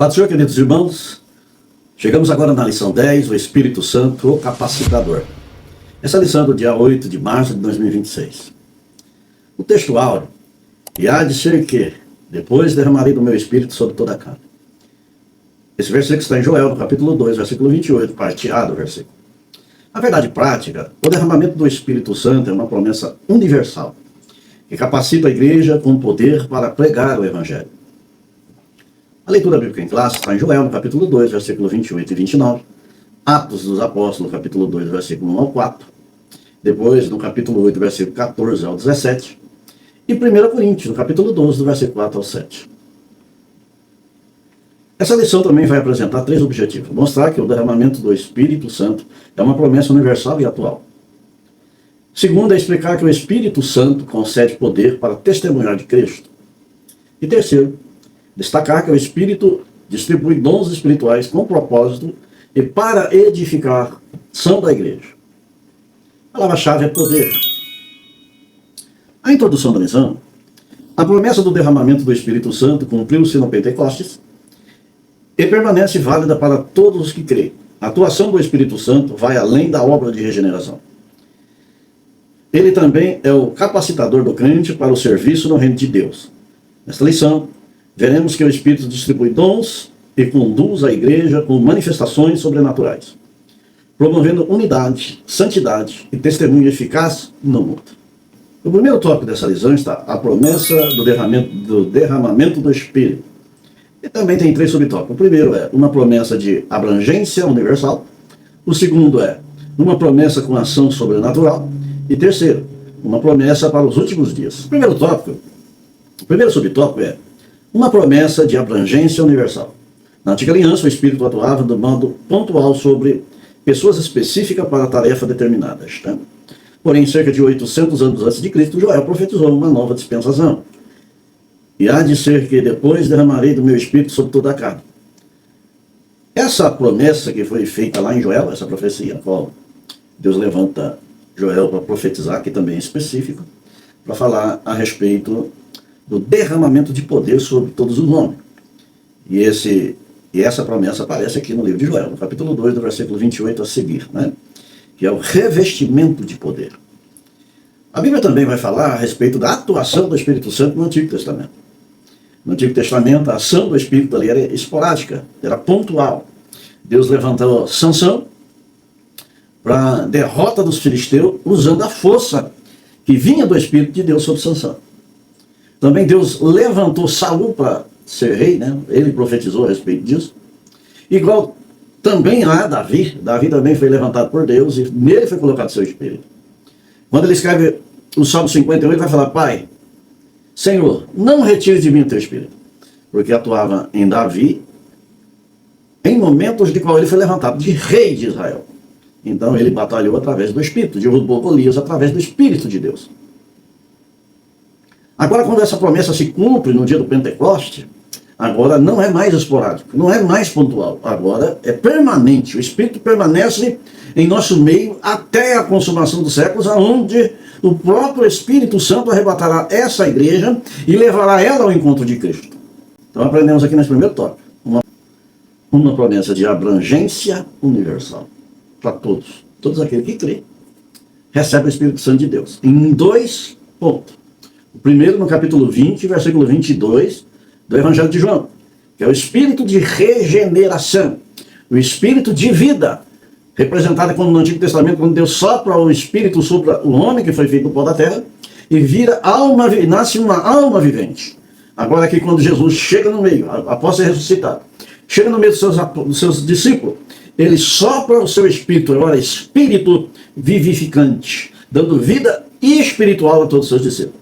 Paz do Senhor, queridos irmãos, chegamos agora na lição 10, o Espírito Santo, o capacitador. Essa lição é do dia 8 de março de 2026. O texto áureo, e há de ser que, depois derramarei do meu Espírito sobre toda a carne. Esse versículo está em Joel, no capítulo 2, versículo 28, parte A do versículo. Na verdade prática, o derramamento do Espírito Santo é uma promessa universal, que capacita a igreja com poder para pregar o Evangelho. A leitura bíblica em classe está em Joel, no capítulo 2, versículo 28 e 29, Atos dos Apóstolos, capítulo 2, versículo 1 ao 4, depois no capítulo 8, versículo 14 ao 17, e 1 Coríntios, no capítulo 12, do versículo 4 ao 7. Essa lição também vai apresentar três objetivos: mostrar que o derramamento do Espírito Santo é uma promessa universal e atual. Segundo, é explicar que o Espírito Santo concede poder para testemunhar de Cristo. E terceiro, destacar que o Espírito distribui dons espirituais com propósito e para edificação da igreja. A palavra-chave é poder. A introdução da lição: a promessa do derramamento do Espírito Santo cumpriu-se no Pentecostes e permanece válida para todos os que creem. A atuação do Espírito Santo vai além da obra de regeneração. Ele também é o capacitador do crente para o serviço no reino de Deus. Nesta lição, veremos que o Espírito distribui dons e conduz a igreja com manifestações sobrenaturais, promovendo unidade, santidade e testemunho eficaz no mundo. O primeiro tópico dessa lição está a promessa do derramamento do Espírito. E também tem três subtópicos. O primeiro é uma promessa de abrangência universal. O segundo é uma promessa com ação sobrenatural. E terceiro, uma promessa para os últimos dias. O primeiro subtópico é uma promessa de abrangência universal. Na antiga aliança, o Espírito atuava de modo pontual sobre pessoas específicas para tarefa determinadas. Tá? Porém, cerca de 800 anos antes de Cristo, Joel profetizou uma nova dispensação. E há de ser que depois derramarei do meu Espírito sobre toda a carne. Essa promessa que foi feita lá em Joel, essa profecia, na qual Deus levanta Joel para profetizar, que também é específico, para falar a respeito do derramamento de poder sobre todos os homens. E essa promessa aparece aqui no livro de Joel, no capítulo 2, do versículo 28 a seguir, né? Que é o revestimento de poder. A Bíblia também vai falar a respeito da atuação do Espírito Santo no Antigo Testamento. No Antigo Testamento, a ação do Espírito ali era esporádica, era pontual. Deus levantou Sansão para a derrota dos filisteus, usando a força que vinha do Espírito de Deus sobre Sansão. Também Deus levantou Saul para ser rei, né? Ele profetizou a respeito disso. Igual também há Davi também foi levantado por Deus e nele foi colocado seu Espírito. Quando ele escreve o Salmo 58, ele vai falar: Pai, Senhor, não retire de mim o teu Espírito, porque atuava em Davi em momentos de qual ele foi levantado de rei de Israel. Então ele batalhou através do Espírito, derrubou Golias através do Espírito de Deus. Agora, quando essa promessa se cumpre no dia do Pentecoste, agora não é mais esporádico, não é mais pontual, agora é permanente. O Espírito permanece em nosso meio até a consumação dos séculos, aonde o próprio Espírito Santo arrebatará essa igreja e levará ela ao encontro de Cristo. Então aprendemos aqui nesse primeiro tópico uma promessa de abrangência universal para todos aqueles que creem, recebem o Espírito Santo de Deus. Em dois pontos. O primeiro no capítulo 20, versículo 22 do Evangelho de João, que é o Espírito de regeneração, o Espírito de vida, representada como no Antigo Testamento, quando Deus sopra o Espírito sobre o homem que foi feito do pó da terra, e vira alma, nasce uma alma vivente. Agora aqui, quando Jesus chega no meio, após ser ressuscitado, chega no meio dos seus discípulos, ele sopra o seu Espírito, agora Espírito vivificante, dando vida espiritual a todos os seus discípulos.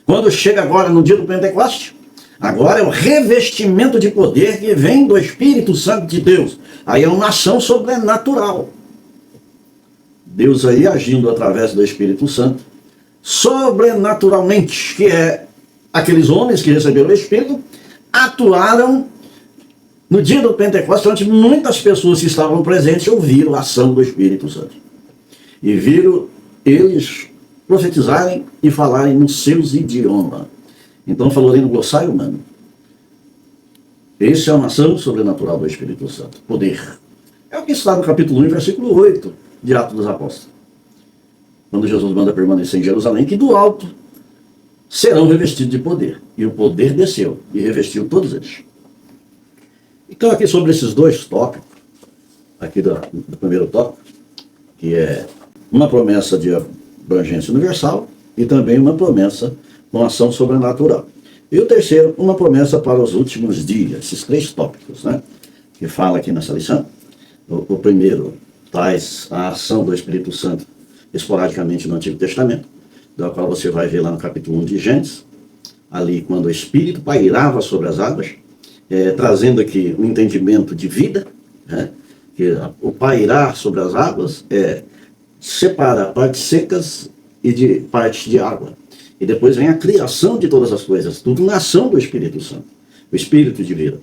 Quando chega agora no dia do Pentecoste, agora é o revestimento de poder que vem do Espírito Santo de Deus. Aí é uma ação sobrenatural. Deus aí agindo através do Espírito Santo, sobrenaturalmente, que é aqueles homens que receberam o Espírito, atuaram no dia do Pentecostes, onde muitas pessoas que estavam presentes ouviram a ação do Espírito Santo. E viram eles profetizarem e falarem nos seus idiomas. Então falou ali no glossário humano. Essa é uma ação sobrenatural do Espírito Santo, poder. É o que está no capítulo 1, versículo 8 de Atos dos Apóstolos. Quando Jesus manda permanecer em Jerusalém, que do alto serão revestidos de poder. E o poder desceu e revestiu todos eles. Então aqui sobre esses dois tópicos, aqui do primeiro tópico, que é uma promessa de abrangência universal e também uma promessa com ação sobrenatural. E o terceiro, uma promessa para os últimos dias. Esses três tópicos, né, que fala aqui nessa lição. O primeiro traz a ação do Espírito Santo esporadicamente no Antigo Testamento, da qual você vai ver lá no capítulo 1 de Gênesis, ali quando o Espírito pairava sobre as águas, trazendo aqui um entendimento de vida, né, que o pairar sobre as águas separa partes secas e de partes de água. E depois vem a criação de todas as coisas, tudo na ação do Espírito Santo, o Espírito de vida.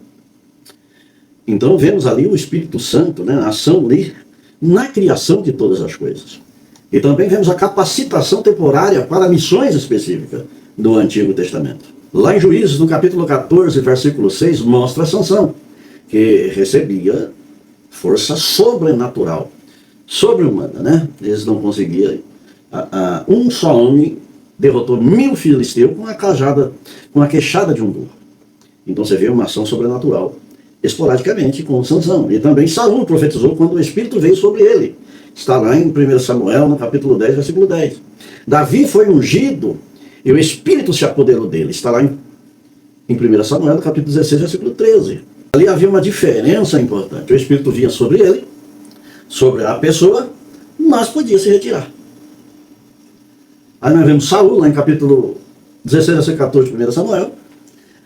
Então vemos ali o Espírito Santo, né, a ação ali, na criação de todas as coisas. E também vemos a capacitação temporária para missões específicas do Antigo Testamento. Lá em Juízes, no capítulo 14, versículo 6, mostra Sansão, que recebia força sobrenatural, sobre-humana, né? Eles não conseguiam. Um só homem derrotou 1000 filisteus com a queixada de um burro. Então você vê uma ação sobrenatural, esporadicamente, com Sansão. E também Saul profetizou quando o Espírito veio sobre ele. Está lá em 1 Samuel, no capítulo 10, versículo 10. Davi foi ungido e o Espírito se apoderou dele. Está lá em 1 Samuel, no capítulo 16, versículo 13. Ali havia uma diferença importante. O Espírito vinha sobre ele, sobre a pessoa, mas podia se retirar. Aí nós vemos Saul, lá em capítulo 16, versículo 14 de 1 Samuel.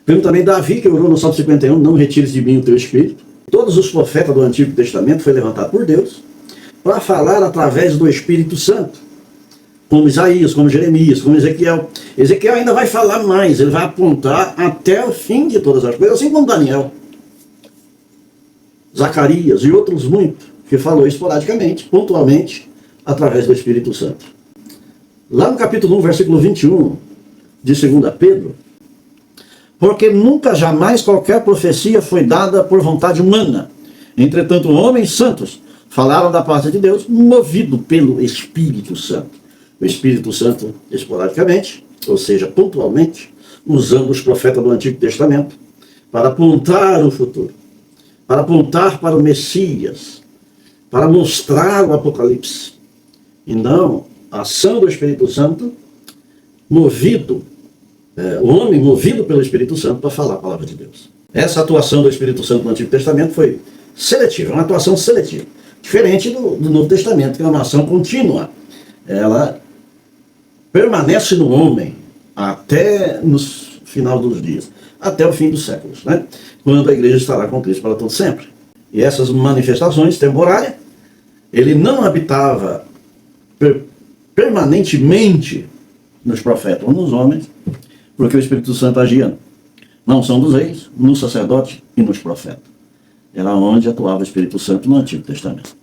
Vemos também Davi, que orou no Salmo 51, não retires de mim o teu Espírito. Todos os profetas do Antigo Testamento foram levantados por Deus para falar através do Espírito Santo, como Isaías, como Jeremias, como Ezequiel. Ezequiel ainda vai falar mais, ele vai apontar até o fim de todas as coisas, assim como Daniel, Zacarias e outros muitos, que falou esporadicamente, pontualmente, através do Espírito Santo. Lá no capítulo 1, versículo 21, de 2 Pedro, porque nunca jamais qualquer profecia foi dada por vontade humana. Entretanto, homens santos falaram da parte de Deus, movido pelo Espírito Santo. O Espírito Santo, esporadicamente, ou seja, pontualmente, usando os profetas do Antigo Testamento para apontar o futuro, para apontar para o Messias, para mostrar o Apocalipse. Então, a ação do Espírito Santo, movido, o homem movido pelo Espírito Santo para falar a palavra de Deus. Essa atuação do Espírito Santo no Antigo Testamento foi seletiva, uma atuação seletiva. Diferente do Novo Testamento, que é uma ação contínua. Ela permanece no homem até no final dos dias, até o fim dos séculos, né? Quando a igreja estará com Cristo para todo sempre. E essas manifestações temporárias, ele não habitava permanentemente nos profetas ou nos homens, porque o Espírito Santo agia na unção dos reis, no sacerdote e nos profetas. Era onde atuava o Espírito Santo no Antigo Testamento.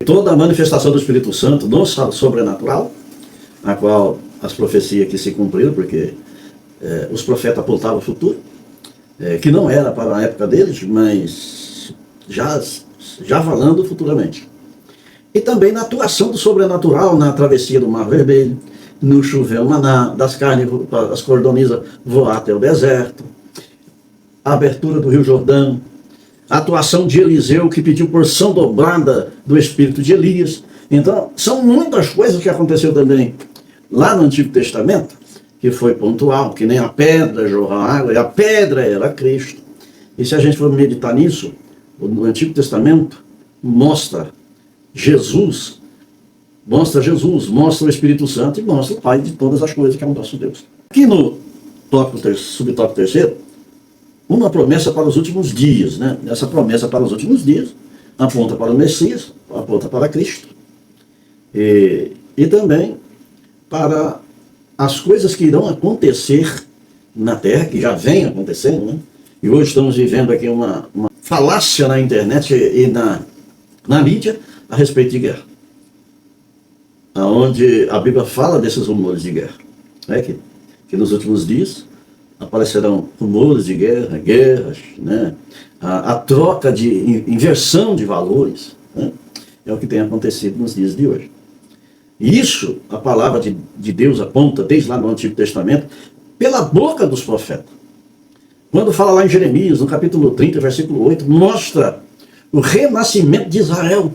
Toda a manifestação do Espírito Santo no sobrenatural, a qual as profecias que se cumpriram, porque os profetas apontavam o futuro, que não era para a época deles, mas já falando futuramente. E também na atuação do sobrenatural, na travessia do Mar Vermelho, no chover maná, das carnes, as cordonisas voar até o deserto, a abertura do Rio Jordão, a atuação de Eliseu, que pediu porção dobrada do espírito de Elias. Então, são muitas coisas que aconteceram também lá no Antigo Testamento, que foi pontual, que nem a pedra jorrar água, e a pedra era Cristo. E se a gente for meditar nisso, o Antigo Testamento mostra Jesus, mostra o Espírito Santo e mostra o Pai de todas as coisas, que é o nosso Deus. Aqui no subtópico terceiro, uma promessa para os últimos dias, né? Essa promessa para os últimos dias aponta para o Messias, aponta para Cristo. E também para as coisas que irão acontecer na Terra, que já vem acontecendo, né? E hoje estamos vivendo aqui uma falácia na internet e na mídia a respeito de guerra. Onde a Bíblia fala desses rumores de guerra. Que nos últimos dias aparecerão rumores de guerra, guerras, né? A troca de inversão de valores, né? É o que tem acontecido nos dias de hoje. E isso, a palavra de Deus aponta, desde lá no Antigo Testamento, pela boca dos profetas. Quando fala lá em Jeremias, no capítulo 30, versículo 8, mostra o renascimento de Israel,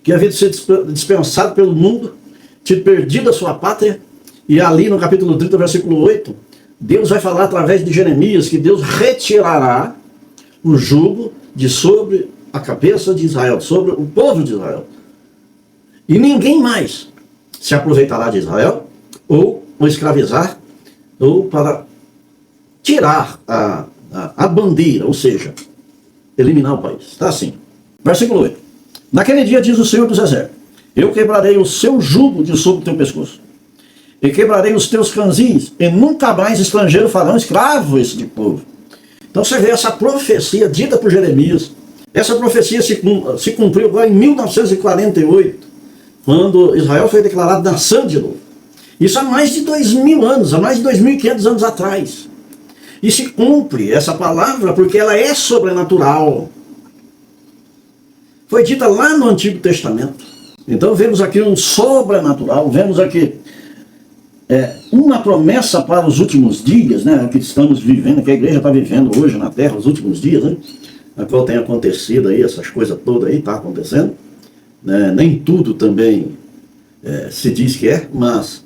que havia sido dispensado pelo mundo, tido perdido a sua pátria, e ali no capítulo 30, versículo 8, Deus vai falar através de Jeremias que Deus retirará o jugo de sobre a cabeça de Israel, sobre o povo de Israel. E ninguém mais se aproveitará de Israel, ou escravizar, ou para tirar a bandeira, ou seja, eliminar o país. Está assim. Versículo 8. Naquele dia, diz o Senhor dos Exércitos, eu quebrarei o seu jugo de sobre o teu pescoço, e quebrarei os teus canzis, e nunca mais estrangeiro farão escravo esse povo. Então você vê essa profecia dita por Jeremias. Essa profecia se cumpriu agora em 1948, quando Israel foi declarado nação de novo. Isso há mais de 2.000 anos, há mais de 2.500 anos atrás. E se cumpre essa palavra porque ela é sobrenatural. Foi dita lá no Antigo Testamento. Então vemos aqui um sobrenatural, vemos aqui uma promessa para os últimos dias, né, que estamos vivendo, que a igreja está vivendo hoje na terra, os últimos dias, né, na qual tem acontecido aí, essas coisas todas aí, está acontecendo. Né, nem tudo também se diz que é, mas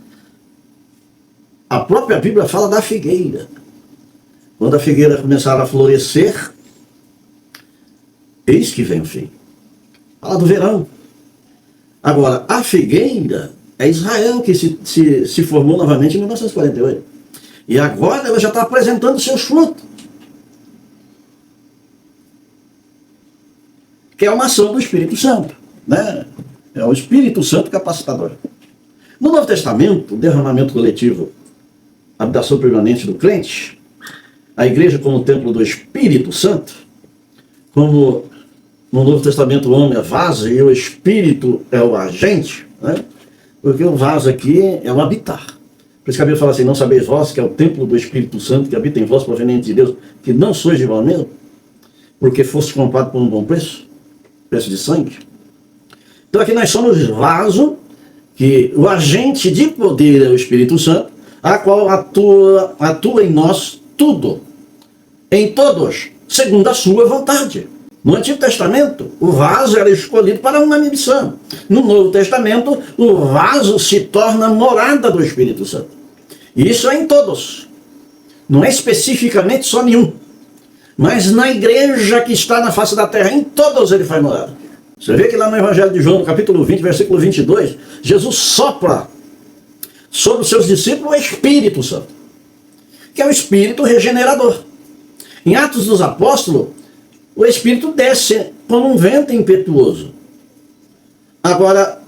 a própria Bíblia fala da figueira. Quando a figueira começar a florescer, eis que vem o fim. Fala do verão. Agora, a figueira é Israel que se formou novamente em 1948. E agora ela já está apresentando seus frutos. Que é uma ação do Espírito Santo. Né? É o Espírito Santo capacitador. No Novo Testamento, o derramamento coletivo, a habitação permanente do crente, a igreja como templo do Espírito Santo, como no Novo Testamento o homem é vaso e o Espírito é o agente, né? Porque o vaso aqui é o habitar. Por isso que a Bíblia fala assim, não sabeis vós que é o templo do Espírito Santo que habita em vós, proveniente de Deus, que não sois de vós mesmo, porque foste comprado por um bom preço, preço de sangue. Então aqui nós somos vaso, que o agente de poder é o Espírito Santo, a qual atua em nós tudo, em todos, segundo a sua vontade. No Antigo Testamento, o vaso era escolhido para uma missão. No Novo Testamento, o vaso se torna morada do Espírito Santo. E isso é em todos. Não é especificamente só nenhum. Mas na igreja que está na face da terra, em todos ele faz morada. Você vê que lá no Evangelho de João, no capítulo 20, versículo 22, Jesus sopra sobre os seus discípulos o Espírito Santo, que é o Espírito regenerador. Em Atos dos Apóstolos, o Espírito desce como um vento impetuoso. Agora,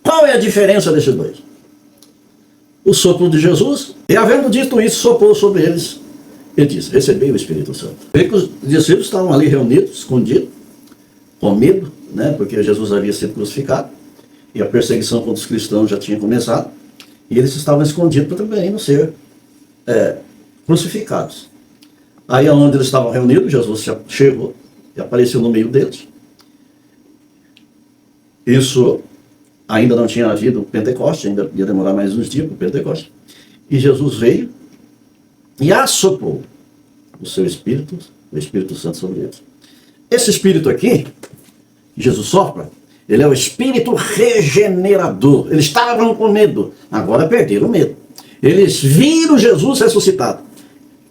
qual é a diferença desses dois? O sopro de Jesus, e havendo dito isso, soprou sobre eles. Ele disse, recebei o Espírito Santo. Vê que os discípulos estavam ali reunidos, escondidos, com medo, né, porque Jesus havia sido crucificado, e a perseguição contra os cristãos já tinha começado, e eles estavam escondidos para também não ser crucificados. Aí onde eles estavam reunidos, Jesus chegou e apareceu no meio deles. Isso ainda não tinha havido Pentecoste, ainda ia demorar mais uns dias para o Pentecoste. E Jesus veio e assoprou o seu Espírito, o Espírito Santo sobre eles. Esse Espírito aqui, que Jesus sopra, ele é o Espírito regenerador. Eles estavam com medo, agora perderam o medo. Eles viram Jesus ressuscitado.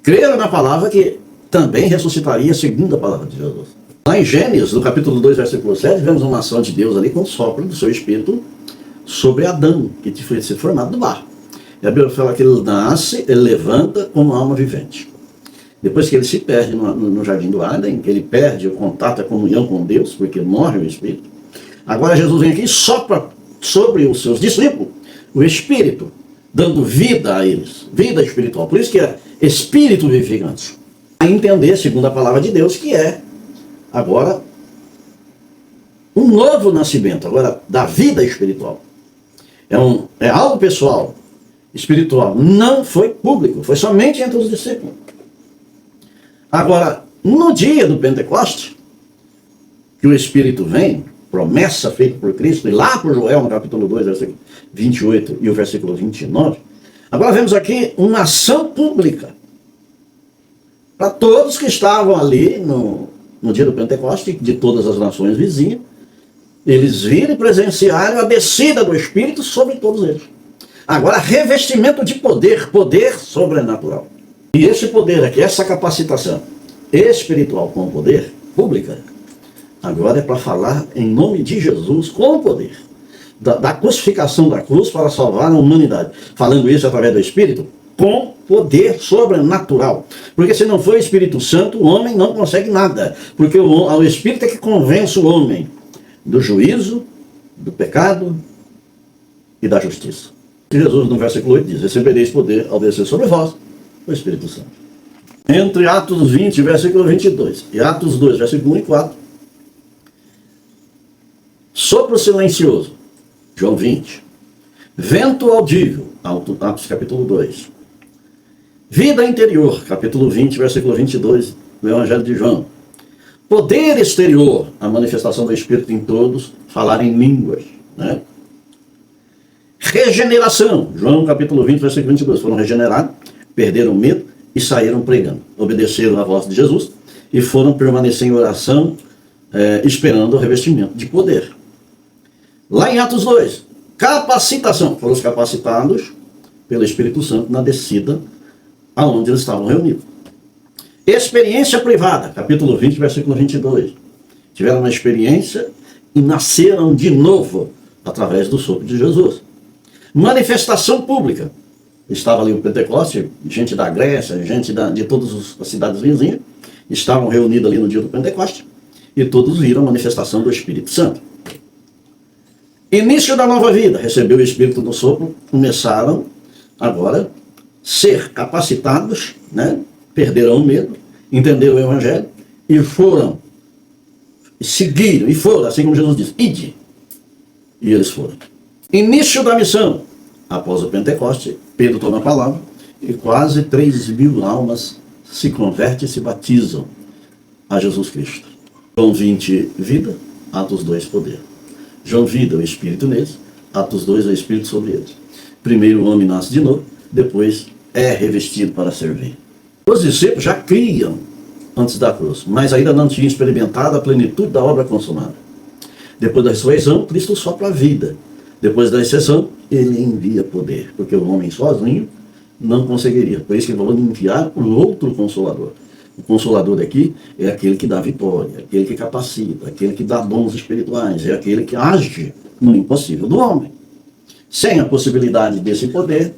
Creram na palavra que também ressuscitaria segundo a palavra de Jesus. Lá em Gênesis, no capítulo 2, versículo 7, vemos uma ação de Deus ali com o sopro do seu Espírito sobre Adão, que foi formado do barro. E a Bíblia fala que ele nasce, ele levanta como alma vivente. Depois que ele se perde no jardim do Éden, que ele perde o contato, a comunhão com Deus, porque morre o Espírito. Agora Jesus vem aqui e sopra sobre os seus discípulos o Espírito, dando vida a eles, vida espiritual. Por isso que é Espírito vivificante. A entender, segundo a palavra de Deus, que é agora um novo nascimento, agora da vida espiritual. É algo pessoal, espiritual. Não foi público, foi somente entre os discípulos. Agora, no dia do Pentecoste, que o Espírito vem, promessa feita por Cristo, e lá por Joel, no capítulo 2, versículo 28 e o versículo 29, agora vemos aqui uma ação pública para todos que estavam ali no dia do Pentecoste, de todas as nações vizinhas, eles viram e presenciaram a descida do Espírito sobre todos eles. Agora, revestimento de poder, poder sobrenatural. E esse poder aqui, essa capacitação espiritual com poder, pública, agora é para falar em nome de Jesus com poder. Da crucificação da cruz para salvar a humanidade. Falando isso através do Espírito, com poder sobrenatural. Porque se não for o Espírito Santo, o homem não consegue nada. Porque o Espírito é que convence o homem do juízo, do pecado e da justiça. Jesus, no versículo 8, diz: recebereis poder ao descer sobre vós o Espírito Santo. Entre Atos 20, versículo 22, e Atos 2, versículo 1 e 4, sopro silencioso, João 20, vento audível, Atos capítulo 2, vida interior, capítulo 20, versículo 22, do Evangelho de João, poder exterior, a manifestação do Espírito em todos, falar em línguas, né? Regeneração, João capítulo 20, versículo 22, foram regenerados, perderam o medo e saíram pregando, obedeceram a voz de Jesus e foram permanecer em oração, esperando o revestimento de poder. Lá em Atos 2, capacitação, foram os capacitados pelo Espírito Santo na descida aonde eles estavam reunidos. Experiência privada, capítulo 20, versículo 22. Tiveram uma experiência e nasceram de novo através do sopro de Jesus. Manifestação pública. Estava ali o Pentecoste, gente da Grécia, gente de todas as cidades vizinhas, estavam reunidos ali no dia do Pentecoste e todos viram a manifestação do Espírito Santo. Início da nova vida, recebeu o Espírito do sopro, começaram agora ser capacitados, né? Perderam o medo, entenderam o Evangelho e foram, seguiram, e foram, assim como Jesus disse, ide. E eles foram. Início da missão, após o Pentecoste, Pedro toma a palavra e quase 3.000 almas se convertem e se batizam a Jesus Cristo. João 20, vida, Atos 2, poder. João vida, o Espírito neles, Atos 2, o Espírito sobre eles. Primeiro o homem nasce de novo, depois é revestido para servir. Os discípulos já criam antes da cruz, mas ainda não tinham experimentado a plenitude da obra consumada. Depois da ressurreição, Cristo sopra a vida. Depois da exceção, ele envia poder, porque o homem sozinho não conseguiria. Por isso que ele falou de enviar o outro Consolador. O Consolador daqui é aquele que dá vitória, aquele que capacita, aquele que dá dons espirituais, é aquele que age no impossível do homem. Sem a possibilidade desse poder,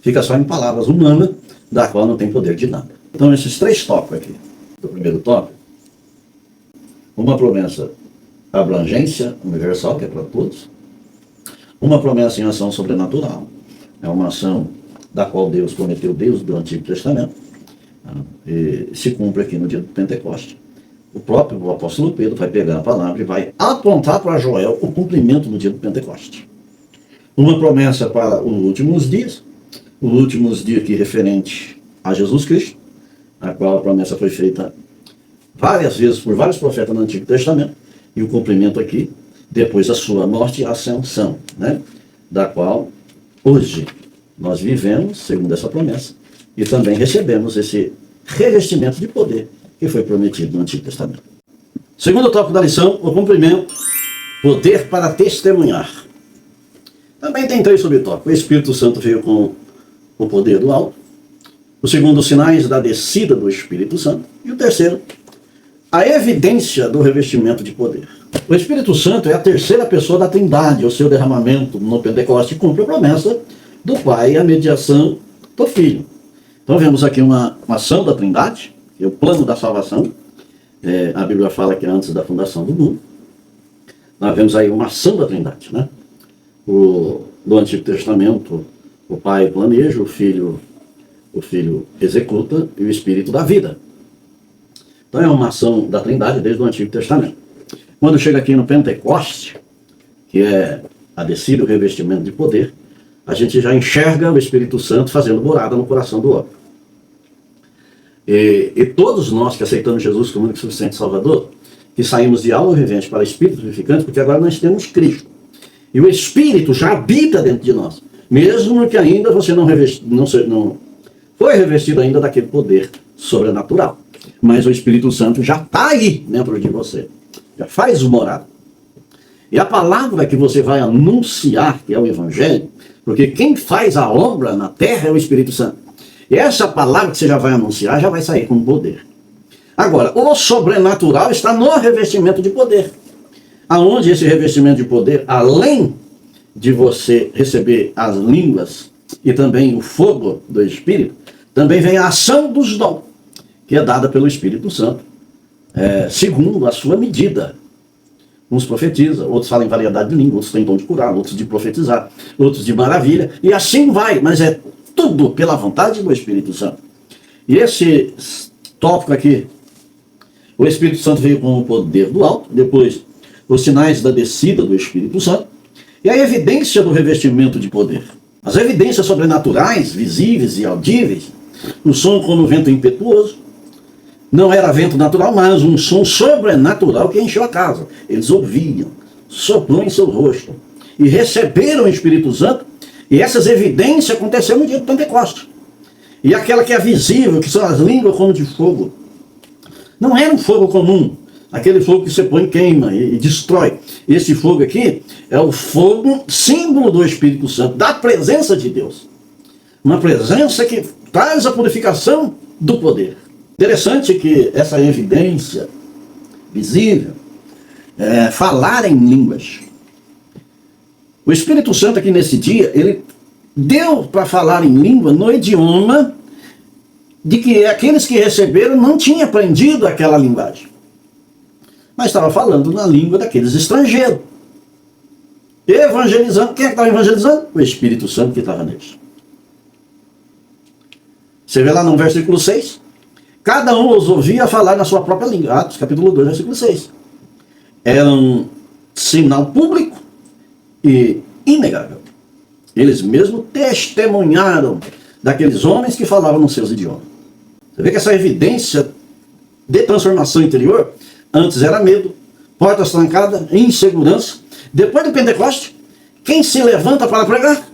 fica só em palavras humanas, da qual não tem poder de nada. Então, esses três tópicos aqui. O primeiro tópico, uma promessa abrangência universal, que é para todos. Uma promessa em ação sobrenatural. É uma ação da qual Deus prometeu, Deus do Antigo Testamento. E se cumpre aqui no dia do Pentecoste. O próprio apóstolo Pedro vai pegar a palavra e vai apontar para Joel o cumprimento no dia do Pentecoste. Uma promessa para os últimos dias aqui referente a Jesus Cristo, a qual a promessa foi feita várias vezes por vários profetas no Antigo Testamento, e o cumprimento aqui, depois da sua morte e ascensão, né? Da qual hoje nós vivemos, segundo essa promessa, e também recebemos esse revestimento de poder que foi prometido no Antigo Testamento. Segundo tópico da lição, o cumprimento, poder para testemunhar. Também tem três subtópicos. O Espírito Santo veio com o poder do alto. O segundo, os sinais da descida do Espírito Santo. E o terceiro, a evidência do revestimento de poder. O Espírito Santo é a terceira pessoa da Trindade. O seu derramamento no Pentecoste cumpre a promessa do Pai e a mediação do Filho. Então vemos aqui uma ação da Trindade, que é o plano da salvação. A Bíblia fala que é antes da fundação do mundo. Nós vemos aí uma ação da Trindade, né? Do Antigo Testamento, o Pai planeja, o Filho executa e o Espírito dá vida. Então é uma ação da Trindade desde o Antigo Testamento. Quando chega aqui no Pentecoste, que é a descida e o revestimento de poder, a gente já enxerga o Espírito Santo fazendo morada no coração do homem. E todos nós que aceitamos Jesus como único e suficiente Salvador, que saímos de alma vivente para espírito vivificante, porque agora nós temos Cristo. E o Espírito já habita dentro de nós, mesmo que ainda você não foi revestido ainda daquele poder sobrenatural. Mas o Espírito Santo já está aí dentro de você, já faz morada. E a palavra que você vai anunciar, que é o Evangelho, porque quem faz a obra na terra é o Espírito Santo. E essa palavra que você já vai anunciar, já vai sair com poder. Agora, o sobrenatural está no revestimento de poder. Aonde esse revestimento de poder, além de você receber as línguas e também o fogo do Espírito, também vem a ação dos dons, que é dada pelo Espírito Santo, segundo a sua medida. Uns profetizam, outros falam em variedade de língua, outros têm dom de curar, outros de profetizar, outros de maravilha, e assim vai, mas é tudo pela vontade do Espírito Santo. E esse tópico aqui, o Espírito Santo veio com o poder do alto, depois os sinais da descida do Espírito Santo, e a evidência do revestimento de poder. As evidências sobrenaturais, visíveis e audíveis, o som como vento impetuoso, não era vento natural, mas um som sobrenatural que encheu a casa. Eles ouviam, soprou em seu rosto, e receberam o Espírito Santo, e essas evidências aconteceram no dia do Pentecostes. E aquela que é visível, que são as línguas como de fogo, não era um fogo comum, aquele fogo que você põe e queima e destrói. Esse fogo aqui é o fogo símbolo do Espírito Santo, da presença de Deus. Uma presença que traz a purificação do poder. Interessante que essa evidência visível, falar em línguas. O Espírito Santo aqui nesse dia, ele deu para falar em língua no idioma de que aqueles que receberam não tinham aprendido aquela linguagem, mas estava falando na língua daqueles estrangeiros. Evangelizando. Quem é que estava evangelizando? O Espírito Santo que estava neles. Você vê lá no versículo 6, cada um os ouvia falar na sua própria língua. Atos capítulo 2, versículo 6. Era um sinal público e inegável. Eles mesmos testemunharam daqueles homens que falavam nos seus idiomas. Você vê que essa evidência de transformação interior, antes era medo, portas trancadas, insegurança. Depois do Pentecoste, quem se levanta para pregar?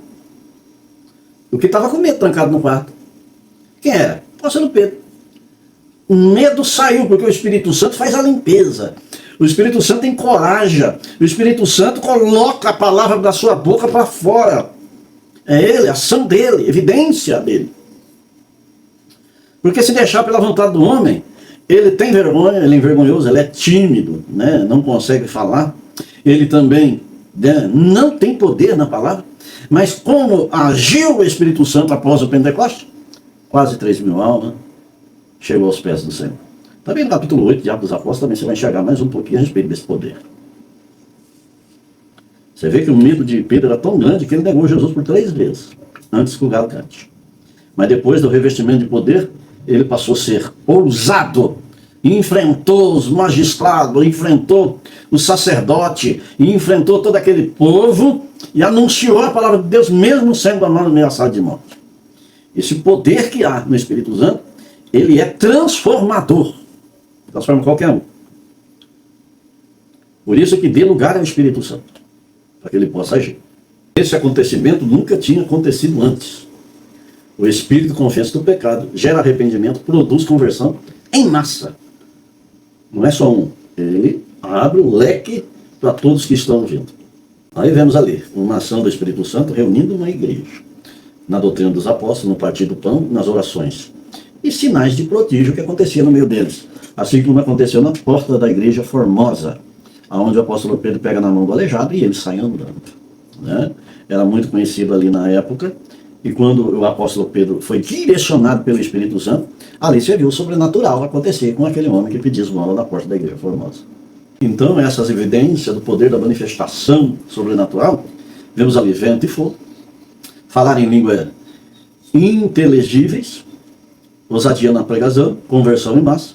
O que estava com medo trancado no quarto. Quem era? O apóstolo Pedro. O medo saiu, porque o Espírito Santo faz a limpeza. O Espírito Santo encoraja. O Espírito Santo coloca a palavra da sua boca para fora. É ele, a ação dele, evidência dele. Porque se deixar pela vontade do homem, ele tem vergonha, ele é envergonhoso, ele é tímido, né? Não consegue falar. Ele também, né, não tem poder na palavra. Mas como agiu o Espírito Santo após o Pentecostes? Quase 3.000 almas chegou aos pés do Senhor. Também no capítulo 8 de Atos dos Apóstolos também você vai enxergar mais um pouquinho a respeito desse poder. Você vê que o medo de Pedro era tão grande que ele negou Jesus por 3 vezes, antes que o galo cante. Mas depois do revestimento de poder, ele passou a ser ousado, enfrentou os magistrados, enfrentou o sacerdote, enfrentou todo aquele povo e anunciou a palavra de Deus, mesmo sendo ameaçado de morte. Esse poder que há no Espírito Santo, ele é transformador, transforma qualquer um. Por isso que dê lugar ao Espírito Santo, para que ele possa agir. Esse acontecimento nunca tinha acontecido antes. O Espírito confessa do pecado, gera arrependimento, produz conversão em massa. Não é só um. Ele abre o leque para todos que estão vindo. Aí vemos ali uma ação do Espírito Santo reunindo uma igreja. Na doutrina dos apóstolos, no partir do pão, nas orações. E sinais de prodígio que acontecia no meio deles. Assim como aconteceu na porta da igreja Formosa, onde o apóstolo Pedro pega na mão do aleijado e ele sai andando. Né? Era muito conhecido ali na época. E quando o apóstolo Pedro foi direcionado pelo Espírito Santo, ali você viu o sobrenatural acontecer com aquele homem que pedia esmola na porta da igreja Formosa. Então, essas evidências do poder da manifestação sobrenatural, vemos ali vento e fogo, falar em língua inteligíveis, ousadia na pregação, conversão em massa,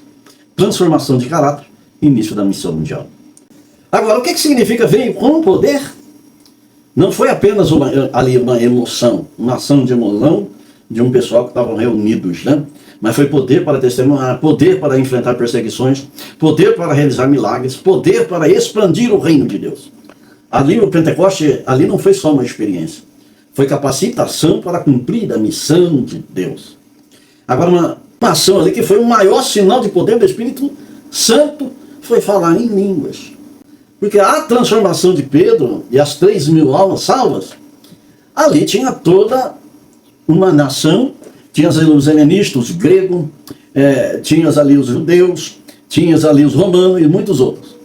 transformação de caráter, início da missão mundial. Agora, o que significa veio com poder? Não foi apenas uma emoção, uma ação de emoção de um pessoal que estavam reunidos, né? mas foi poder para testemunhar, poder para enfrentar perseguições, poder para realizar milagres, poder para expandir o reino de Deus. Ali o Pentecoste, ali não foi só uma experiência, foi capacitação para cumprir a missão de Deus. Agora, uma ação ali que foi o maior sinal de poder do Espírito Santo foi falar em línguas. Porque a transformação de Pedro e as 3.000 almas salvas, ali tinha toda uma nação, tinha ali os helenistas, os gregos, tinha ali os judeus, tinha ali os romanos e muitos outros.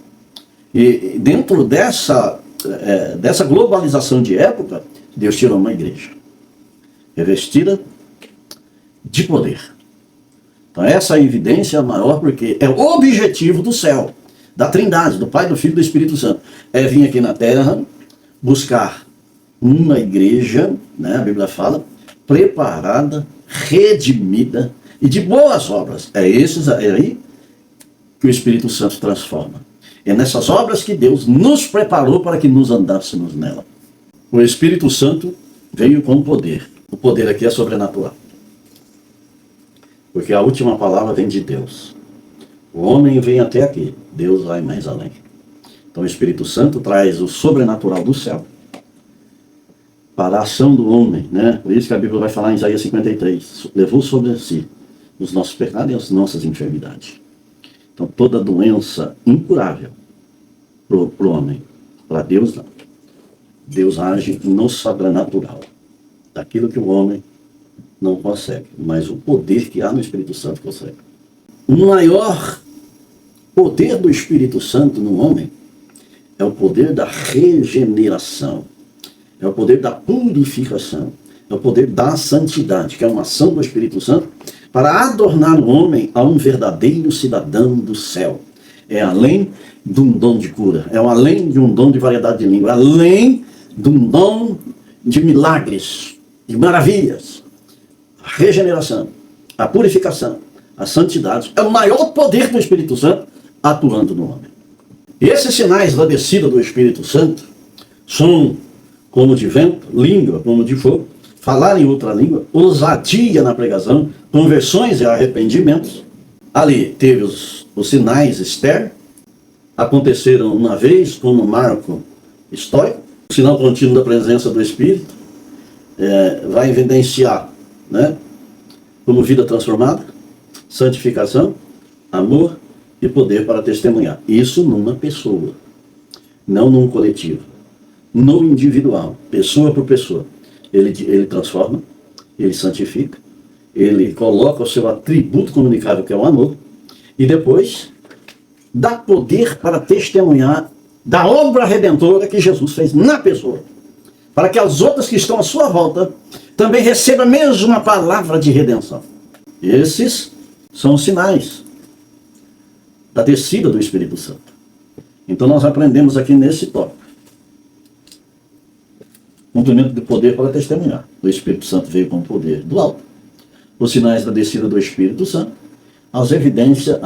E dentro dessa globalização de época, Deus tirou uma igreja revestida de poder. Então essa é a evidência maior, porque é o objetivo do céu, da Trindade, do Pai, do Filho e do Espírito Santo. É vir aqui na terra buscar uma igreja, né, a Bíblia fala, preparada, redimida e de boas obras. É aí que o Espírito Santo transforma. É nessas obras que Deus nos preparou para que nos andássemos nela. O Espírito Santo veio com poder. O poder aqui é sobrenatural. Porque a última palavra vem de Deus. O homem vem até aqui, Deus vai mais além. Então o Espírito Santo traz o sobrenatural do céu para a ação do homem, né? Por isso que a Bíblia vai falar em Isaías 53, levou sobre si os nossos pecados e as nossas enfermidades. Então toda doença incurável para o homem, para Deus não. Deus age no sobrenatural, daquilo que o homem não consegue, mas o poder que há no Espírito Santo consegue. O maior poder do Espírito Santo no homem é o poder da regeneração, é o poder da purificação, é o poder da santidade, que é uma ação do Espírito Santo para adornar o homem a um verdadeiro cidadão do céu. É além de um dom de cura, é além de um dom de variedade de língua, além de um dom de milagres, de maravilhas. A regeneração, a purificação, a santidade é o maior poder do Espírito Santo atuando no homem. E esses sinais da descida do Espírito Santo são como de vento, língua como de fogo, falar em outra língua, ousadia na pregação, conversões e arrependimentos. Ali teve os sinais externos, aconteceram uma vez como marco histórico, o sinal contínuo da presença do Espírito, vai evidenciar, né, como vida transformada, santificação, amor e poder para testemunhar. Isso numa pessoa, não num coletivo, no individual, pessoa por pessoa. Ele transforma, ele santifica, ele coloca o seu atributo comunicável, que é o amor, e depois dá poder para testemunhar da obra redentora que Jesus fez na pessoa, para que as outras que estão à sua volta também recebam a mesma palavra de redenção. Esses são os sinais da descida do Espírito Santo. Então nós aprendemos aqui nesse tópico. Cumprimento de poder para testemunhar. O Espírito Santo veio com poder do alto. Os sinais da descida do Espírito Santo. A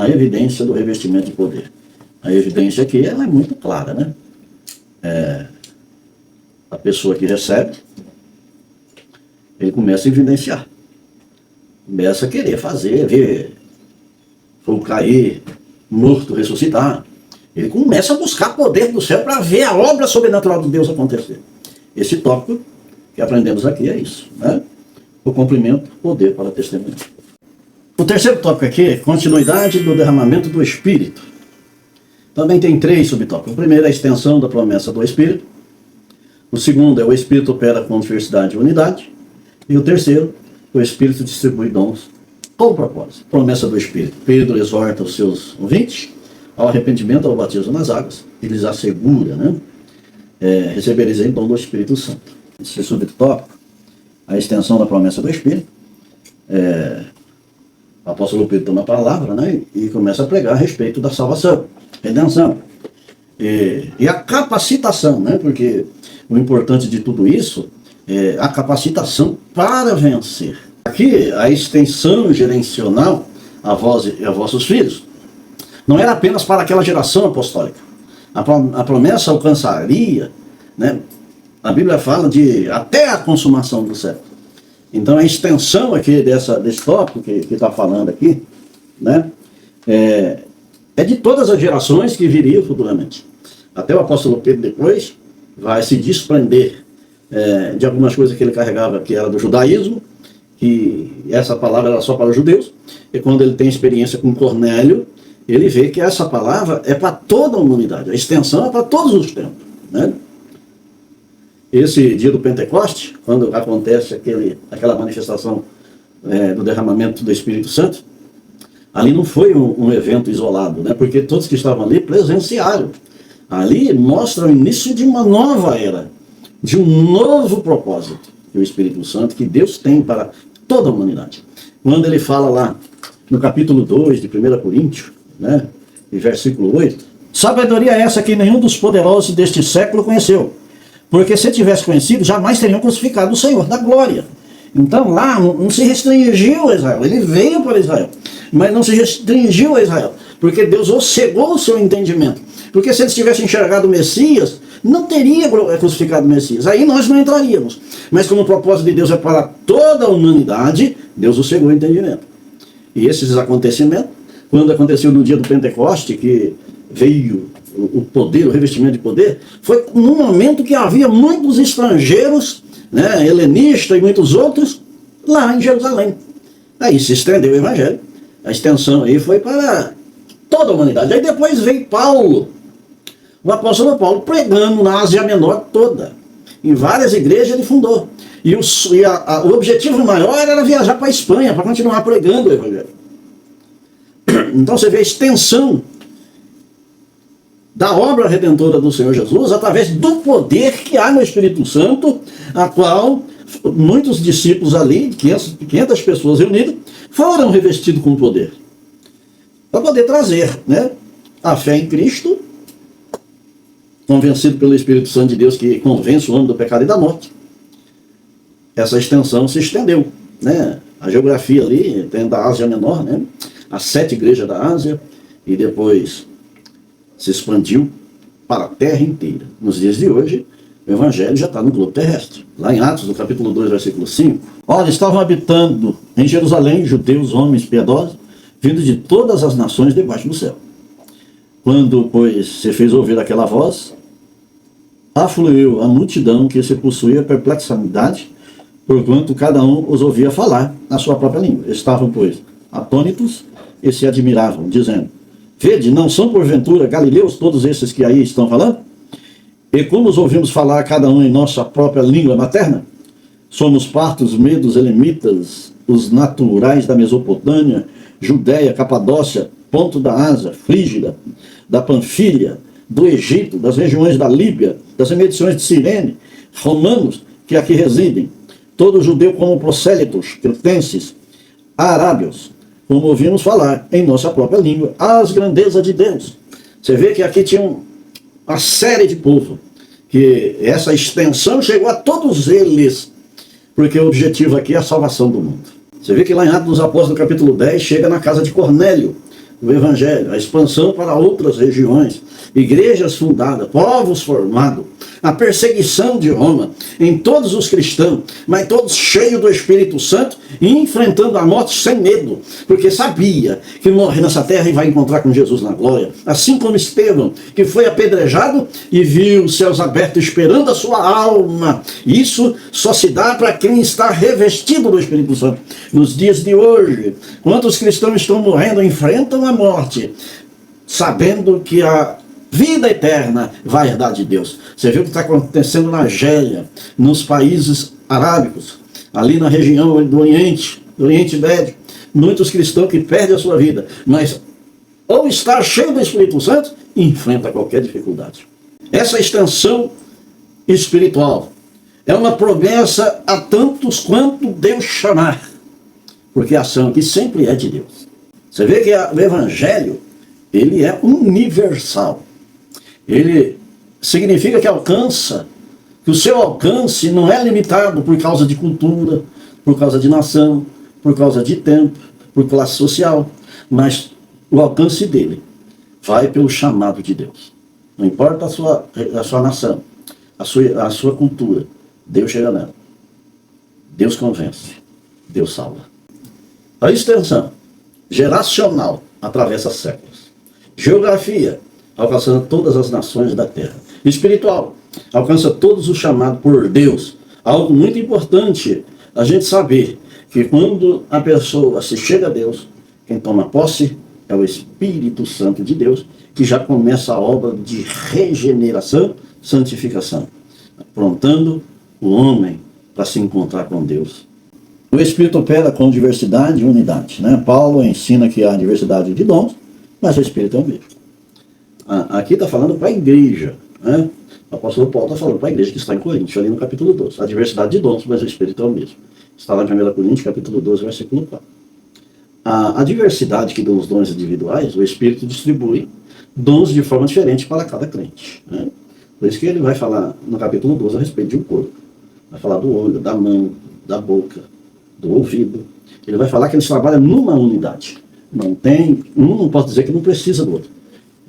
evidência do revestimento de poder. A evidência aqui ela é muito clara, né? A pessoa que recebe, ele começa a evidenciar. Começa a querer fazer, ver fogo cair, morto ressuscitar. Ele começa a buscar poder do céu para ver a obra sobrenatural de Deus acontecer. Esse tópico que aprendemos aqui é isso, né? O cumprimento, poder para testemunhar. O terceiro tópico aqui é continuidade do derramamento do Espírito. Também tem 3 subtópicos. O primeiro é a extensão da promessa do Espírito. O segundo é o Espírito opera com diversidade e unidade. E o terceiro, o Espírito distribui dons com propósito. Promessa do Espírito. Pedro exorta os seus ouvintes ao arrependimento, ao batismo nas águas. Ele lhes assegura, né? Recebereis em dom do Espírito Santo. Esse subtópico, a extensão da promessa do Espírito. O apóstolo Pedro toma a palavra, né? E começa a pregar a respeito da salvação, redenção. E a capacitação, né? Porque o importante de tudo isso é a capacitação para vencer. Aqui, a extensão gerencial a vós e a vossos filhos não era apenas para aquela geração apostólica. A promessa alcançaria, né? A Bíblia fala de até a consumação do século. Então a extensão aqui desse tópico que está falando aqui, né, é de todas as gerações que viriam futuramente. Até o apóstolo Pedro depois vai se desprender de algumas coisas que ele carregava, que era do judaísmo, que essa palavra era só para os judeus, e quando ele tem experiência com Cornélio, ele vê que essa palavra é para toda a humanidade, a extensão é para todos os tempos, né? Esse dia do Pentecoste, quando acontece aquela manifestação do derramamento do Espírito Santo, ali não foi um evento isolado, né? Porque todos que estavam ali presenciaram. Ali mostra o início de uma nova era, de um novo propósito que o Espírito Santo, que Deus tem para toda a humanidade. Quando ele fala lá no capítulo 2 de 1 Coríntios, né, e versículo 8, sabedoria é essa que nenhum dos poderosos deste século conheceu, porque se tivesse conhecido, jamais teriam crucificado o Senhor da glória. Então lá não se restringiu a Israel, ele veio para Israel, mas não se restringiu a Israel, porque Deus cegou o seu entendimento, porque se eles tivessem enxergado o Messias, não teria crucificado o Messias, aí nós não entraríamos. Mas como o propósito de Deus é para toda a humanidade, Deus o cegou o entendimento. E esses acontecimentos, quando aconteceu no dia do Pentecoste, que veio o poder, o revestimento de poder, foi num momento que havia muitos estrangeiros, né, helenistas e muitos outros, lá em Jerusalém. Aí se estendeu o Evangelho, a extensão aí foi para toda a humanidade. Aí depois veio Paulo, o apóstolo Paulo, pregando na Ásia Menor toda. Em várias igrejas ele fundou. E o objetivo maior era viajar para a Espanha, para continuar pregando o Evangelho. Então você vê a extensão da obra redentora do Senhor Jesus através do poder que há no Espírito Santo, a qual muitos discípulos ali, 500 pessoas reunidas, foram revestidos com poder. Para poder trazer, né, a fé em Cristo, convencido pelo Espírito Santo de Deus que convence o homem do pecado e da morte. Essa extensão se estendeu, né? A geografia ali tem da Ásia Menor, né? As 7 igrejas da Ásia, e depois se expandiu para a terra inteira. Nos dias de hoje, o Evangelho já está no globo terrestre. Lá em Atos, no capítulo 2, versículo 5, olha, estavam habitando em Jerusalém judeus, homens piedosos, vindos de todas as nações debaixo do céu. Quando, pois, se fez ouvir aquela voz, afluiu a multidão que se possuía perplexidade, porquanto cada um os ouvia falar na sua própria língua. Estavam, pois, atônitos e se admiravam, dizendo, vede, não são porventura galileus todos esses que aí estão falando? E como os ouvimos falar cada um em nossa própria língua materna? Somos partos, medos, elemitas, os naturais da Mesopotâmia, Judéia, Capadócia, Ponto da Ásia, Frígida, da Panfilha, do Egito, das regiões da Líbia, das emedições de Cirene, romanos que aqui residem, todo judeu como prosélitos, cretenses, arábios, como ouvimos falar em nossa própria língua, as grandezas de Deus. Você vê que aqui tinha uma série de povo, que essa extensão chegou a todos eles, porque o objetivo aqui é a salvação do mundo. Você vê que lá em Atos dos Apóstolos, capítulo 10, chega na casa de Cornélio, o Evangelho, a expansão para outras regiões, igrejas fundadas, povos formados, a perseguição de Roma em todos os cristãos, mas todos cheios do Espírito Santo e enfrentando a morte sem medo, porque sabia que morre nessa terra e vai encontrar com Jesus na glória. Assim como Estevão, que foi apedrejado e viu os céus abertos esperando a sua alma. Isso só se dá para quem está revestido do Espírito Santo. Nos dias de hoje, quantos cristãos estão morrendo, enfrentam a morte, sabendo que a vida eterna vai herdar de Deus. Você viu o que está acontecendo na Argélia, nos países arábicos, ali na região do Oriente Médio, muitos cristãos que perdem a sua vida, mas ou está cheio do Espírito Santo e enfrenta qualquer dificuldade. Essa extensão espiritual é uma promessa a tantos quanto Deus chamar, porque a ação aqui sempre é de Deus. Você vê que o Evangelho, ele é universal. Ele significa que alcança, que o seu alcance não é limitado por causa de cultura, por causa de nação, por causa de tempo, por classe social, mas o alcance dele vai pelo chamado de Deus. Não importa a sua nação, a sua cultura, Deus chega nela. Deus convence. Deus salva. A extensão geracional atravessa séculos. Geografia, alcançando todas as nações da terra. Espiritual, alcança todos os chamados por Deus. Algo muito importante a gente saber que quando a pessoa se chega a Deus, quem toma posse é o Espírito Santo de Deus, que já começa a obra de regeneração, santificação, aprontando o homem para se encontrar com Deus. O Espírito opera com diversidade e unidade, né? Paulo ensina que há diversidade de dons, mas o Espírito é o mesmo. Aqui está falando para a igreja, né? O apóstolo Paulo está falando para a igreja que está em Coríntios, ali no capítulo 12. A diversidade de dons, mas o Espírito é o mesmo. Está lá em 1 Coríntios, capítulo 12, versículo 4. A diversidade que dos dons individuais, o Espírito distribui dons de forma diferente para cada crente, né? Por isso que ele vai falar no capítulo 12 a respeito de um corpo. Vai falar do olho, da mão, da boca, do ouvido. Ele vai falar que eles trabalham numa unidade. Não posso dizer que não precisa do outro,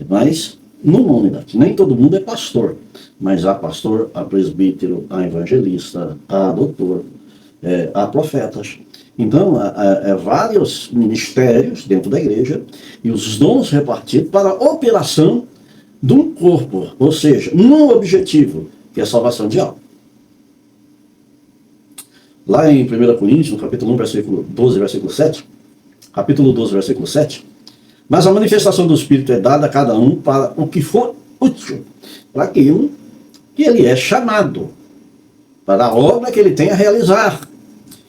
mas numa unidade. Nem todo mundo é pastor, mas há pastor, há presbítero, há evangelista, há doutor, há profetas. Então, há vários ministérios dentro da igreja e os dons repartidos para a operação de um corpo, ou seja, num objetivo, que é a salvação de alma. Lá em 1 Coríntios, no capítulo 1, versículo 12, versículo 7, capítulo 12, versículo 7, mas a manifestação do Espírito é dada a cada um para o que for útil, para aquilo que ele é chamado, para a obra que ele tem a realizar.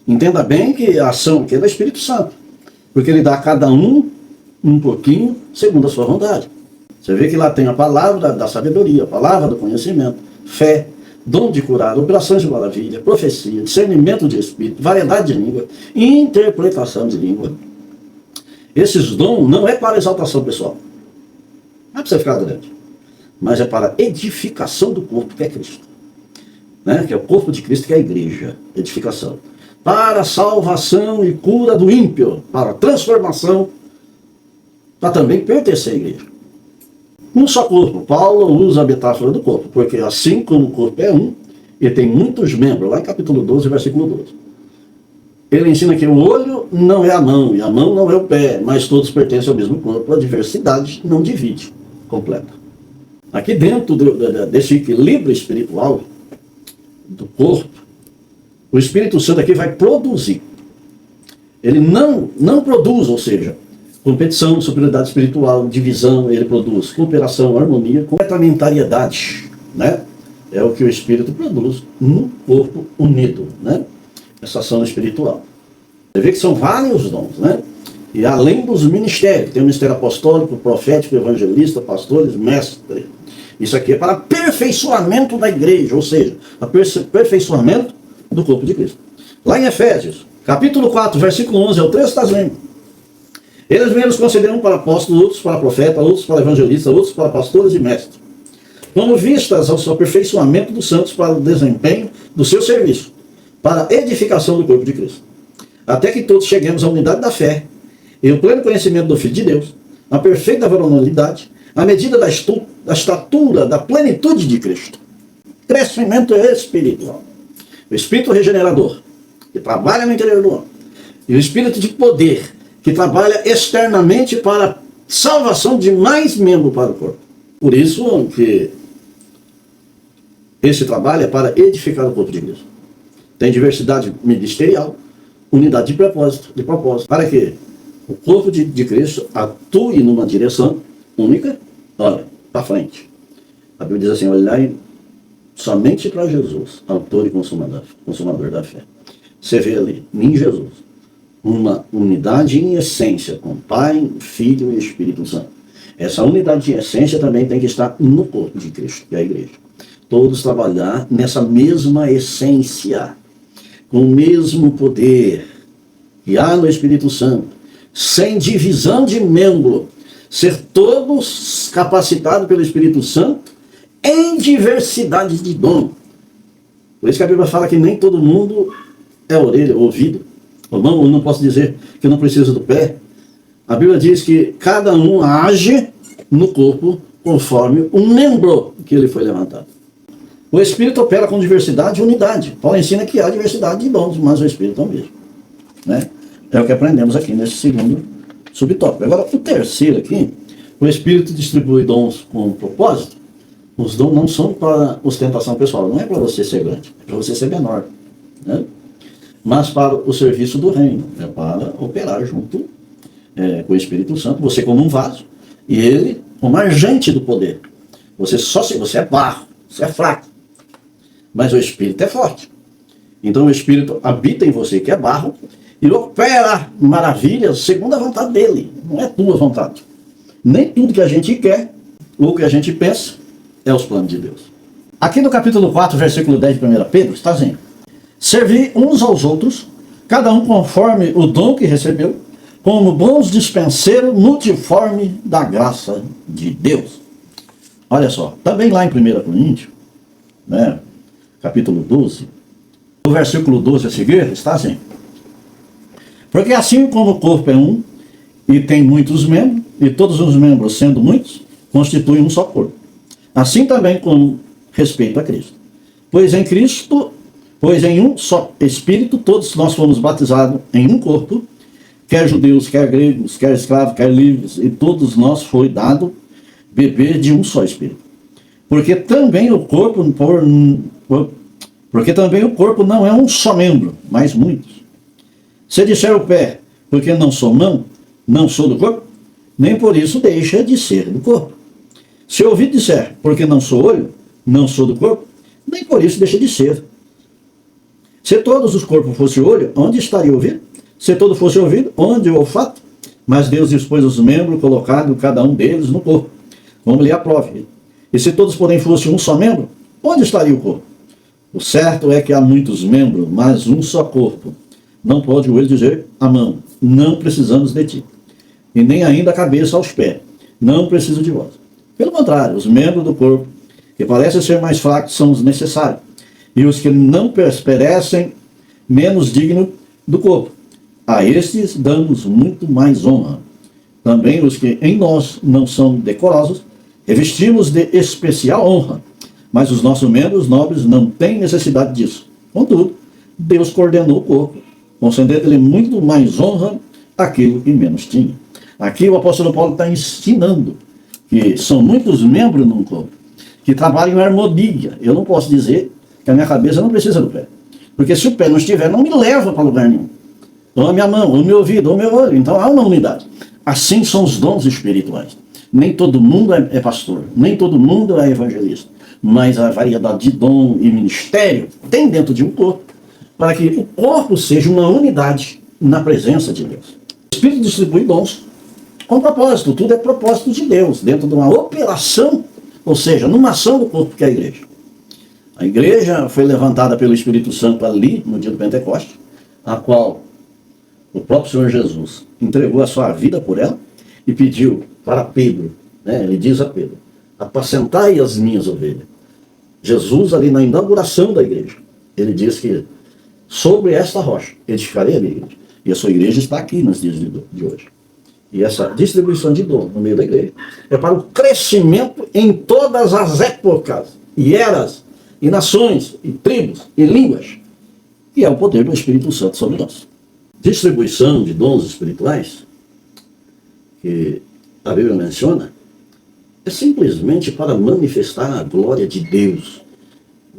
Entenda bem que a ação aqui é do Espírito Santo, porque ele dá a cada um um pouquinho segundo a sua vontade. Você vê que lá tem a palavra da sabedoria, a palavra do conhecimento, fé, dom de curar, operações de maravilha, profecia, discernimento de espírito, variedade de língua, interpretação de língua. Esses dons não é para exaltação pessoal, não é para você ficar grande, mas é para edificação do corpo que é Cristo, né? Que é o corpo de Cristo, que é a igreja, edificação. Para salvação e cura do ímpio, para transformação, para também pertencer à igreja. Um só corpo. Paulo usa a metáfora do corpo, porque assim como o corpo é um, ele tem muitos membros, lá em capítulo 12, versículo 12. Ele ensina que o olho não é a mão, e a mão não é o pé, mas todos pertencem ao mesmo corpo, a diversidade não divide, completa. Aqui dentro desse equilíbrio espiritual do corpo, o Espírito Santo aqui vai produzir. Ele não produz, ou seja, competição, superioridade espiritual, divisão, ele produz cooperação, harmonia, complementariedade, né? É o que o Espírito produz no corpo unido, né? Essa ação espiritual. Você vê que são vários dons, né? E além dos ministérios, tem o ministério apostólico, profético, evangelista, pastores, mestre. Isso aqui é para aperfeiçoamento da igreja, ou seja, aperfeiçoamento do corpo de Cristo. Lá em Efésios, capítulo 4, versículo 11, é o texto das línguas. Eles mesmos concederam para apóstolos, outros para profetas, outros para evangelistas, outros para pastores e mestres, como vistas ao seu aperfeiçoamento dos santos para o desempenho do seu serviço, para a edificação do corpo de Cristo, até que todos cheguemos à unidade da fé e o pleno conhecimento do Filho de Deus, a perfeita varonilidade, à medida da estatura, da plenitude de Cristo. Crescimento espiritual. O Espírito regenerador, que trabalha no interior do homem, e o Espírito de poder, que trabalha externamente para a salvação de mais membros para o corpo. Por isso que esse trabalho é para edificar o corpo de Cristo. Tem diversidade ministerial, unidade de propósito, para que o corpo de Cristo atue numa direção única, olha, para frente. A Bíblia diz assim, olhai somente para Jesus, autor e consumador da fé. Você vê ali, em Jesus, uma unidade em essência, com Pai, Filho e Espírito Santo. Essa unidade em essência também tem que estar no corpo de Cristo, que é a igreja. Todos trabalhar nessa mesma essência, com o mesmo poder que há no Espírito Santo, sem divisão de membro, ser todos capacitados pelo Espírito Santo em diversidade de dom. Por isso que a Bíblia fala que nem todo mundo é orelha, ouvido, ou mão. Eu não posso dizer que não precisa do pé. A Bíblia diz que cada um age no corpo conforme o membro que ele foi levantado. O Espírito opera com diversidade e unidade. Paulo ensina que há diversidade de dons, mas o Espírito é o mesmo. né? É o que aprendemos aqui nesse segundo subtópico. Agora, o terceiro aqui, o Espírito distribui dons com propósito. Os dons não são para ostentação pessoal, não é para você ser grande, é para você ser menor, né? Mas para o serviço do reino, é para operar junto com o Espírito Santo, você como um vaso, e ele como agente do poder. Você é barro, você é fraco, mas o Espírito é forte. Então o Espírito habita em você, que é barro, e opera maravilhas segundo a vontade dele, não é tua vontade. Nem tudo que a gente quer, ou que a gente pensa, é os planos de Deus. Aqui no capítulo 4, versículo 10 de 1 Pedro, está dizendo: servir uns aos outros, cada um conforme o dom que recebeu, como bons dispenseiros multiforme da graça de Deus. Olha só, também lá em 1 Coríntios, né, capítulo 12, o versículo 12 a seguir, está assim: porque assim como o corpo é um, e tem muitos membros, e todos os membros, sendo muitos, constituem um só corpo. Assim também com respeito a Cristo. Pois em um só Espírito, todos nós fomos batizados em um corpo, quer judeus, quer gregos, quer escravos, quer livres, e todos nós foi dado beber de um só Espírito. Porque também o corpo não é um só membro, mas muitos. Se disser o pé, porque não sou mão, não sou do corpo, nem por isso deixa de ser do corpo. Se o ouvido disser, porque não sou olho, não sou do corpo, nem por isso deixa de ser. Se todos os corpos fossem olho, onde estaria o ouvido? Se todo fosse ouvido, onde o olfato? Mas Deus dispôs os membros, colocando cada um deles no corpo, como lhe aprove. E se todos, porém, fossem um só membro, onde estaria o corpo? O certo é que há muitos membros, mas um só corpo. Não pode o olho dizer à mão, não precisamos de ti. E nem ainda a cabeça aos pés, não preciso de vós. Pelo contrário, os membros do corpo, que parecem ser mais fracos, são os necessários. E os que não perecem, menos dignos do corpo. A estes damos muito mais honra. Também os que em nós não são decorosos, revestimos de especial honra. Mas os nossos membros nobres não têm necessidade disso. Contudo, Deus coordenou o corpo, concedendo-lhe muito mais honra àquilo que menos tinha. Aqui o apóstolo Paulo está ensinando que são muitos membros num corpo, que trabalham em harmonia. Eu não posso dizer que a minha cabeça não precisa do pé. Porque se o pé não estiver, não me leva para lugar nenhum. Ou a minha mão, ou o meu ouvido, ou o meu olho. Então há uma unidade. Assim são os dons espirituais. Nem todo mundo é pastor, nem todo mundo é evangelista. Mas a variedade de dom e ministério tem dentro de um corpo, para que o corpo seja uma unidade na presença de Deus. O Espírito distribui dons com propósito. Tudo é propósito de Deus, dentro de uma operação, ou seja, numa ação do corpo que é a igreja. A igreja foi levantada pelo Espírito Santo ali, no dia do Pentecostes, a qual o próprio Senhor Jesus entregou a sua vida por ela e pediu para Pedro, né, ele diz a Pedro: apacentai as minhas ovelhas. Jesus, ali na inauguração da igreja, ele diz que sobre esta rocha edificarei a minha igreja. E a sua igreja está aqui nos dias de hoje. E essa distribuição de dom no meio da igreja é para o crescimento em todas as épocas, e eras, e nações, e tribos, e línguas. E é o poder do Espírito Santo sobre nós. Distribuição de dons espirituais, que a Bíblia menciona, é simplesmente para manifestar a glória de Deus,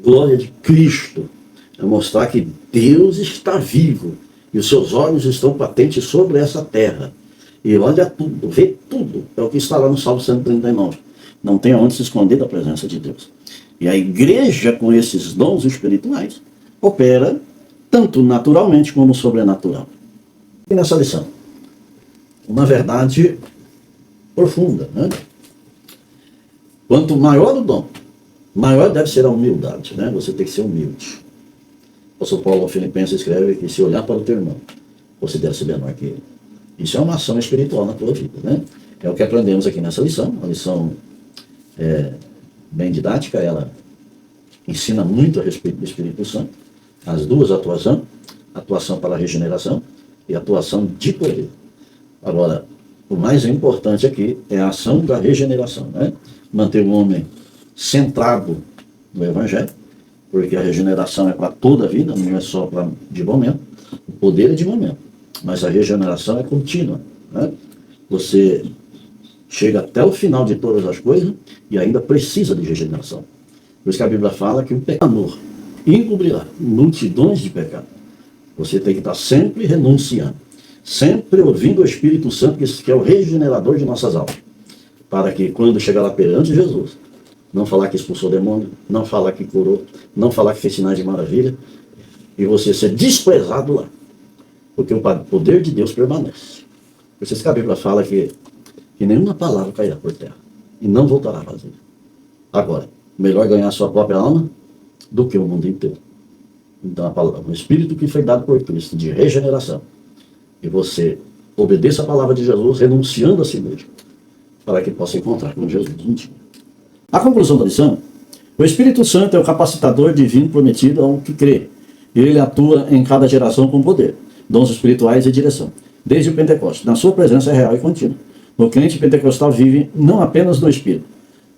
glória de Cristo. É mostrar que Deus está vivo e os seus olhos estão patentes sobre essa terra. E olha tudo, vê tudo. É o que está lá no Salmo 139. Não tem aonde se esconder da presença de Deus. E a igreja, com esses dons espirituais, opera tanto naturalmente como sobrenatural. E nessa lição, uma verdade profunda, né? Quanto maior o dom, maior deve ser a humildade, né? Você tem que ser humilde. O apóstolo Paulo aos Filipenses escreve que se olhar para o teu irmão, considera-se menor que ele. Isso é uma ação espiritual na tua vida, né? É o que aprendemos aqui nessa lição, uma lição bem didática. Ela ensina muito a respeito do Espírito Santo, as duas atuações, atuação para a regeneração e atuação de poder. Agora, o mais importante aqui é a ação da regeneração, né? Manter o homem centrado no Evangelho, porque a regeneração é para toda a vida, não é só de momento. O poder é de momento. mas a regeneração é contínua, né? Você chega até o final de todas as coisas e ainda precisa de regeneração. Por isso que a Bíblia fala que o pecador encobrirá multidões de pecados. Você tem que estar sempre renunciando, sempre ouvindo o Espírito Santo, que é o regenerador de nossas almas, para que quando chegar lá perante Jesus, não falar que expulsou o demônio, não falar que curou, não falar que fez sinais de maravilha, e você ser desprezado lá, porque o poder de Deus permanece. Por isso que a Bíblia fala que nenhuma palavra cairá por terra e não voltará vazia. Agora, melhor ganhar a sua própria alma do que o mundo inteiro. Então, a palavra, o Espírito que foi dado por Cristo de regeneração, e você obedeça a palavra de Jesus, renunciando a si mesmo, para que possa encontrar com Jesus um dia. A conclusão da lição: o Espírito Santo é o capacitador divino prometido ao que crê, e ele atua em cada geração com poder, dons espirituais e direção, desde o Pentecostes. Na sua presença é real e contínua. O crente pentecostal vive não apenas no Espírito,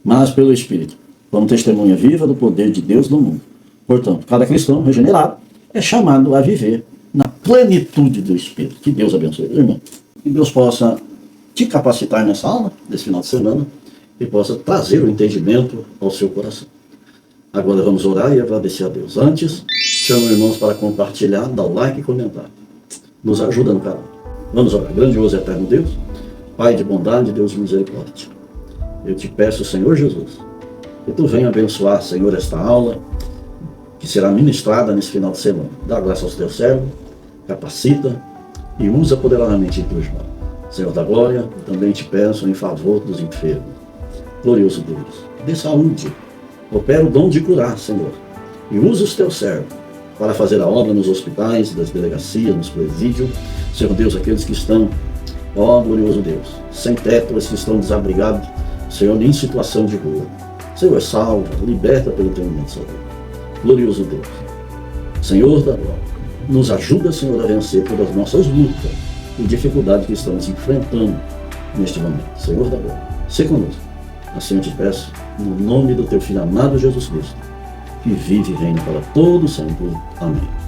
mas pelo Espírito, como testemunha viva do poder de Deus no mundo. Portanto, cada cristão regenerado é chamado a viver na plenitude do Espírito. Que Deus abençoe, irmão. Que Deus possa te capacitar nessa aula, nesse final de semana, e possa trazer o entendimento ao seu coração. Agora vamos orar e agradecer a Deus. Antes, chamo os irmãos para compartilhar, dar like e comentar. Nos ajuda no canal. Vamos orar. Grandioso e eterno Deus, Pai de bondade, Deus de misericórdia, eu te peço, Senhor Jesus, que tu venha abençoar, Senhor, esta aula que será ministrada nesse final de semana. Dá graça aos teus servos, capacita e usa poderosamente em tuas mãos. Senhor da glória, também te peço em favor dos enfermos. Glorioso Deus, dê saúde, opera o dom de curar, Senhor, e usa os teus servos para fazer a obra nos hospitais, nas delegacias, nos presídios. Senhor Deus, aqueles que estão, ó glorioso Deus, sem teto, os que estão desabrigados, Senhor, em situação de rua. Senhor, salva, liberta pelo teu imenso Senhor. Glorioso Deus, Senhor da glória, nos ajuda, Senhor, a vencer todas as nossas lutas e dificuldades que estamos enfrentando neste momento. Senhor da glória, se conosco. Assim eu te peço, no nome do teu Filho amado Jesus Cristo, que vive e reina para todo sempre. Amém.